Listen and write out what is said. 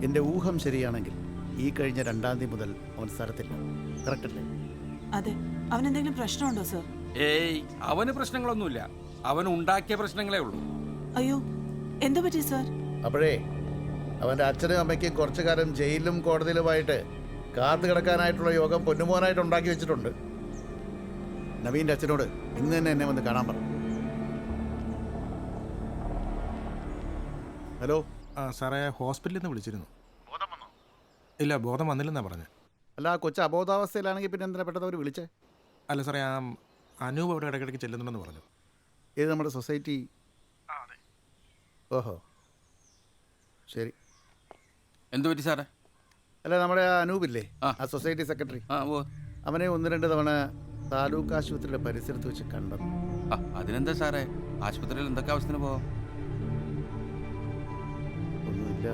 എൻ്റെ ഊഹം ശരിയാണെങ്കിൽ ഈ കഴിഞ്ഞ 2-ാം തീയതി മുതൽ അവൻ സ്ഥലത്തില്ല. കറക്റ്റ് അല്ലേ? അതെ. അവനെന്തെങ്കിലും പ്രശ്നമുണ്ടോ സർ? ഏയ്, അവന് പ്രശ്നങ്ങളൊന്നുമില്ല. അവൻ ഉണ്ടാക്കിയ പ്രശ്നങ്ങളേ ഉള്ളൂ. അയ്യോ, എന്താ പറ്റി സർ? അപ്പോഴേ അവൻ്റെ അച്ഛനും അമ്മയ്ക്കും കുറച്ചു കാലം ജയിലിലും കോടതിയിലുമായിട്ട് കാത്തു കിടക്കാനായിട്ടുള്ള യോഗം പൊന്നുമോനായിട്ട് ഉണ്ടാക്കി വെച്ചിട്ടുണ്ട്. നവീൻ്റെ അച്ഛനോട് ഇന്ന് തന്നെ എന്നെ വന്ന് കാണാൻ പറഞ്ഞു. ഹലോ. ആ സാറേ, ഹോസ്പിറ്റലിൽ നിന്ന് വിളിച്ചിരുന്നു. ഇല്ല, ബോധം വന്നില്ലെന്നാണ് പറഞ്ഞത്. അല്ല, ആ കൊച്ചു അബോധാവസ്ഥയിലാണെങ്കിൽ പിന്നെ എന്തിനാ പെട്ടെന്ന് അവർ വിളിച്ചേ? അല്ല സാറേ, ആ അനൂപ് അവിടെ ഇടയ്ക്കിടയ്ക്ക് ചെല്ലുന്നുണ്ടെന്ന് പറഞ്ഞു. ഇത് നമ്മുടെ സൊസൈറ്റി? ഓഹോ, ശരി. എന്തു പറ്റി സാറേ? അല്ല, നമ്മുടെ ആ അനൂപില്ലേ, ആ സൊസൈറ്റി സെക്രട്ടറി, അവനെ 1-2 തവണ താലൂക്ക് ആശുപത്രിയുടെ പരിസരത്ത് വെച്ച് കണ്ടത്. അതിനെന്താ സാറേ, ആശുപത്രിയിൽ എന്തൊക്കെ ആവശ്യത്തിന് പോവാം? ഒന്നുമില്ല.